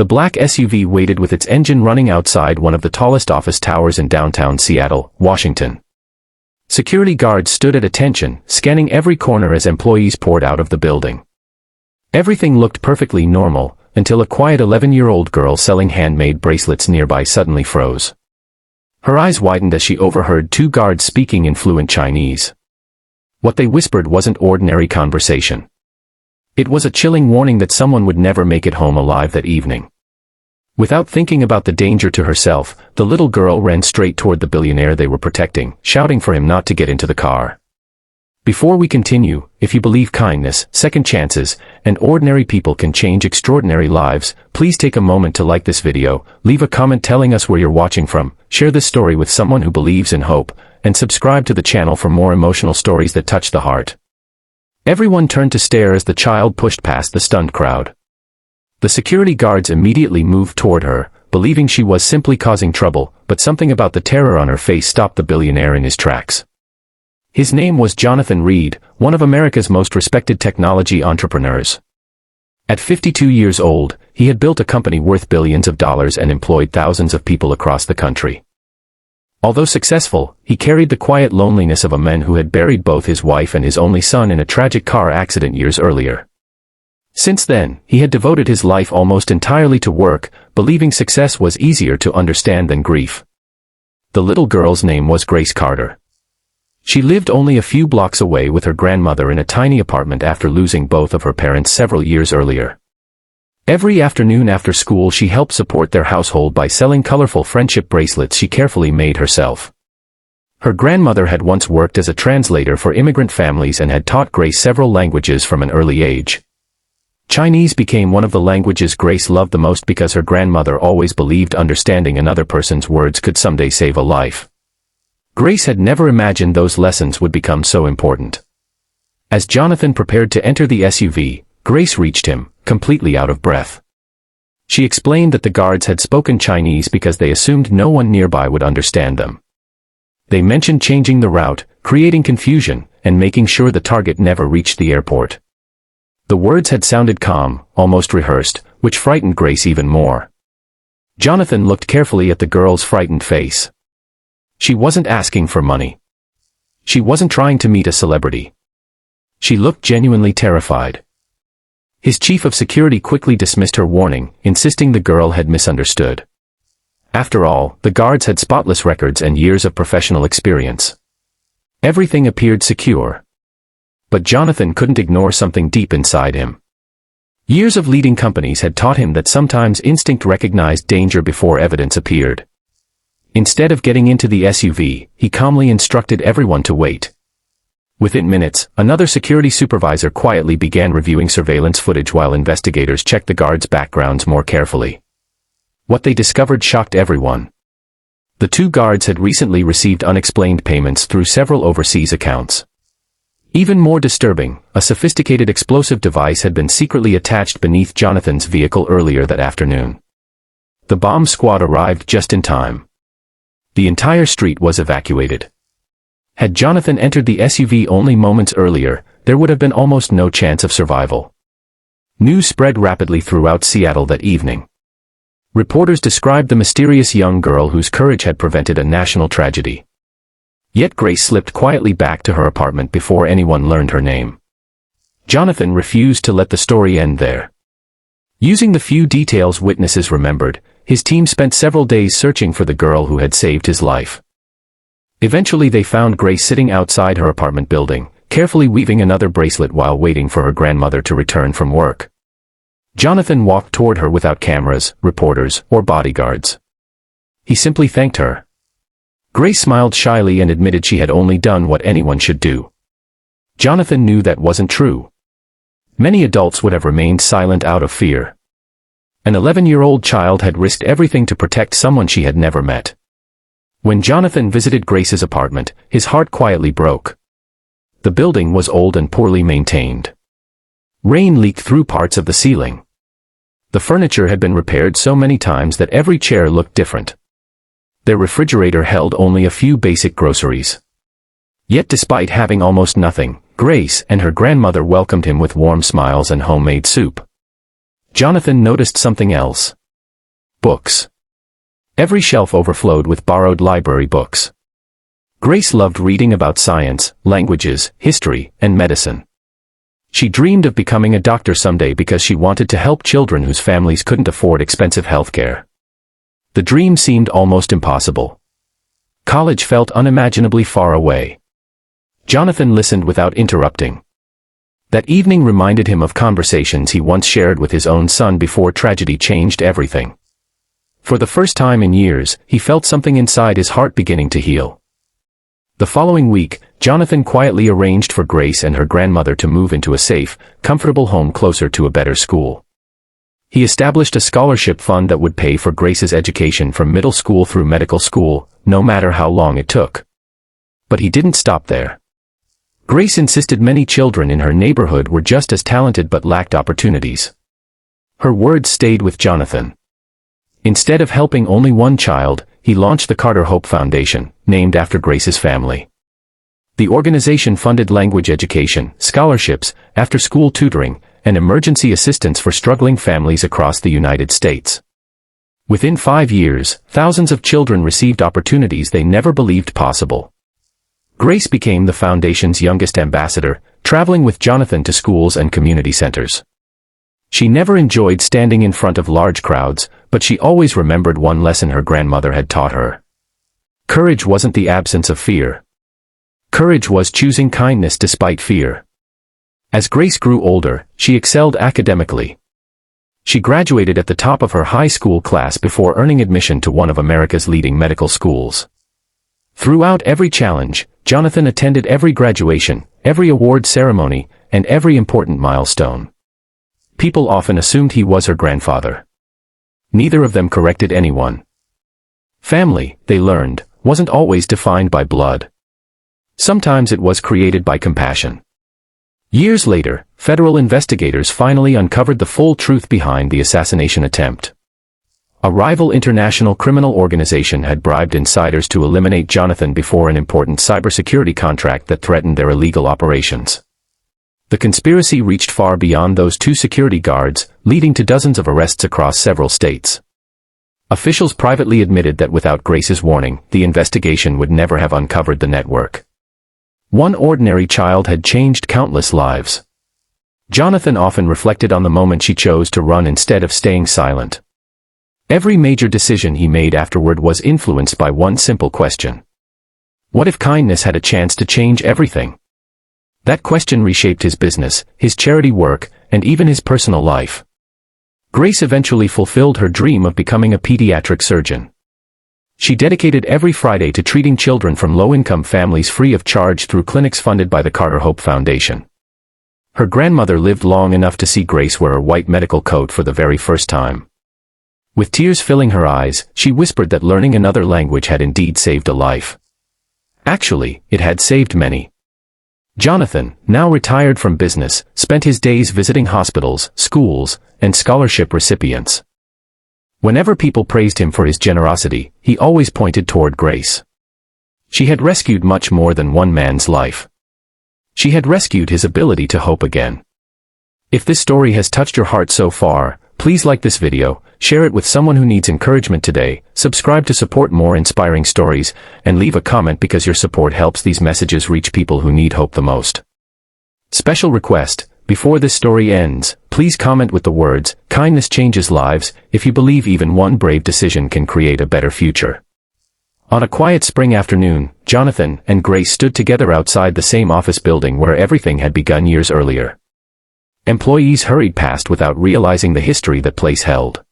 The black SUV waited with its engine running outside one of the tallest office towers in downtown Seattle, Washington. Security guards stood at attention, scanning every corner as employees poured out of the building. Everything looked perfectly normal, until a quiet 11-year-old girl selling handmade bracelets nearby suddenly froze. Her eyes widened as she overheard two guards speaking in fluent Chinese. What they whispered wasn't ordinary conversation. It was a chilling warning that someone would never make it home alive that evening. Without thinking about the danger to herself, the little girl ran straight toward the billionaire they were protecting, shouting for him not to get into the car. Before we continue, if you believe kindness, second chances, and ordinary people can change extraordinary lives, please take a moment to like this video, leave a comment telling us where you're watching from, share this story with someone who believes in hope, and subscribe to the channel for more emotional stories that touch the heart. Everyone turned to stare as the child pushed past the stunned crowd. The security guards immediately moved toward her, believing she was simply causing trouble, but something about the terror on her face stopped the billionaire in his tracks. His name was Jonathan Reed, one of America's most respected technology entrepreneurs. At 52 years old, he had built a company worth billions of dollars and employed thousands of people across the country. Although successful, he carried the quiet loneliness of a man who had buried both his wife and his only son in a tragic car accident years earlier. Since then, he had devoted his life almost entirely to work, believing success was easier to understand than grief. The little girl's name was Grace Carter. She lived only a few blocks away with her grandmother in a tiny apartment after losing both of her parents several years earlier. Every afternoon after school she helped support their household by selling colorful friendship bracelets she carefully made herself. Her grandmother had once worked as a translator for immigrant families and had taught Grace several languages from an early age. Chinese became one of the languages Grace loved the most because her grandmother always believed understanding another person's words could someday save a life. Grace had never imagined those lessons would become so important. As Jonathan prepared to enter the SUV, Grace reached him, completely out of breath. She explained that the guards had spoken Chinese because they assumed no one nearby would understand them. They mentioned changing the route, creating confusion, and making sure the target never reached the airport. The words had sounded calm, almost rehearsed, which frightened Grace even more. Jonathan looked carefully at the girl's frightened face. She wasn't asking for money. She wasn't trying to meet a celebrity. She looked genuinely terrified. His chief of security quickly dismissed her warning, insisting the girl had misunderstood. After all, the guards had spotless records and years of professional experience. Everything appeared secure. But Jonathan couldn't ignore something deep inside him. Years of leading companies had taught him that sometimes instinct recognized danger before evidence appeared. Instead of getting into the SUV, he calmly instructed everyone to wait. Within minutes, another security supervisor quietly began reviewing surveillance footage while investigators checked the guards' backgrounds more carefully. What they discovered shocked everyone. The two guards had recently received unexplained payments through several overseas accounts. Even more disturbing, a sophisticated explosive device had been secretly attached beneath Jonathan's vehicle earlier that afternoon. The bomb squad arrived just in time. The entire street was evacuated. Had Jonathan entered the SUV only moments earlier, there would have been almost no chance of survival. News spread rapidly throughout Seattle that evening. Reporters described the mysterious young girl whose courage had prevented a national tragedy. Yet Grace slipped quietly back to her apartment before anyone learned her name. Jonathan refused to let the story end there. Using the few details witnesses remembered, his team spent several days searching for the girl who had saved his life. Eventually they found Grace sitting outside her apartment building, carefully weaving another bracelet while waiting for her grandmother to return from work. Jonathan walked toward her without cameras, reporters, or bodyguards. He simply thanked her. Grace smiled shyly and admitted she had only done what anyone should do. Jonathan knew that wasn't true. Many adults would have remained silent out of fear. An 11-year-old child had risked everything to protect someone she had never met. When Jonathan visited Grace's apartment, his heart quietly broke. The building was old and poorly maintained. Rain leaked through parts of the ceiling. The furniture had been repaired so many times that every chair looked different. Their refrigerator held only a few basic groceries. Yet despite having almost nothing, Grace and her grandmother welcomed him with warm smiles and homemade soup. Jonathan noticed something else. Books. Every shelf overflowed with borrowed library books. Grace loved reading about science, languages, history, and medicine. She dreamed of becoming a doctor someday because she wanted to help children whose families couldn't afford expensive healthcare. The dream seemed almost impossible. College felt unimaginably far away. Jonathan listened without interrupting. That evening reminded him of conversations he once shared with his own son before tragedy changed everything. For the first time in years, he felt something inside his heart beginning to heal. The following week, Jonathan quietly arranged for Grace and her grandmother to move into a safe, comfortable home closer to a better school. He established a scholarship fund that would pay for Grace's education from middle school through medical school, no matter how long it took. But he didn't stop there. Grace insisted many children in her neighborhood were just as talented but lacked opportunities. Her words stayed with Jonathan. Instead of helping only one child, he launched the Carter Hope Foundation, named after Grace's family. The organization funded language education, scholarships, after-school tutoring, and emergency assistance for struggling families across the United States. Within 5 years, thousands of children received opportunities they never believed possible. Grace became the foundation's youngest ambassador, traveling with Jonathan to schools and community centers. She never enjoyed standing in front of large crowds, but she always remembered one lesson her grandmother had taught her. Courage wasn't the absence of fear. Courage was choosing kindness despite fear. As Grace grew older, she excelled academically. She graduated at the top of her high school class before earning admission to one of America's leading medical schools. Throughout every challenge, Jonathan attended every graduation, every award ceremony, and every important milestone. People often assumed he was her grandfather. Neither of them corrected anyone. Family, they learned, wasn't always defined by blood. Sometimes it was created by compassion. Years later, federal investigators finally uncovered the full truth behind the assassination attempt. A rival international criminal organization had bribed insiders to eliminate Jonathan before an important cybersecurity contract that threatened their illegal operations. The conspiracy reached far beyond those 2 security guards, leading to dozens of arrests across several states. Officials privately admitted that without Grace's warning, the investigation would never have uncovered the network. One ordinary child had changed countless lives. Jonathan often reflected on the moment she chose to run instead of staying silent. Every major decision he made afterward was influenced by one simple question. What if kindness had a chance to change everything? That question reshaped his business, his charity work, and even his personal life. Grace eventually fulfilled her dream of becoming a pediatric surgeon. She dedicated every Friday to treating children from low-income families free of charge through clinics funded by the Carter Hope Foundation. Her grandmother lived long enough to see Grace wear a white medical coat for the very first time. With tears filling her eyes, she whispered that learning another language had indeed saved a life. Actually, it had saved many. Jonathan, now retired from business, spent his days visiting hospitals, schools, and scholarship recipients. Whenever people praised him for his generosity, he always pointed toward Grace. She had rescued much more than one man's life. She had rescued his ability to hope again. If this story has touched your heart so far, please like this video, share it with someone who needs encouragement today, subscribe to support more inspiring stories, and leave a comment because your support helps these messages reach people who need hope the most. Special request: before this story ends, please comment with the words, "Kindness changes lives," if you believe even one brave decision can create a better future. On a quiet spring afternoon, Jonathan and Grace stood together outside the same office building where everything had begun years earlier. Employees hurried past without realizing the history that place held.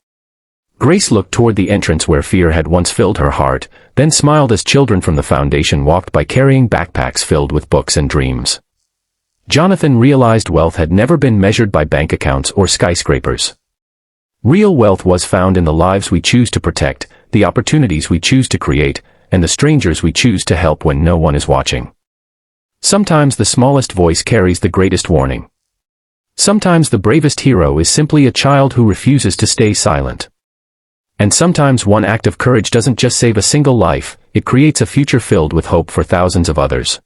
Grace looked toward the entrance where fear had once filled her heart, then smiled as children from the foundation walked by carrying backpacks filled with books and dreams. Jonathan realized wealth had never been measured by bank accounts or skyscrapers. Real wealth was found in the lives we choose to protect, the opportunities we choose to create, and the strangers we choose to help when no one is watching. Sometimes the smallest voice carries the greatest warning. Sometimes the bravest hero is simply a child who refuses to stay silent. And sometimes one act of courage doesn't just save a single life, it creates a future filled with hope for thousands of others.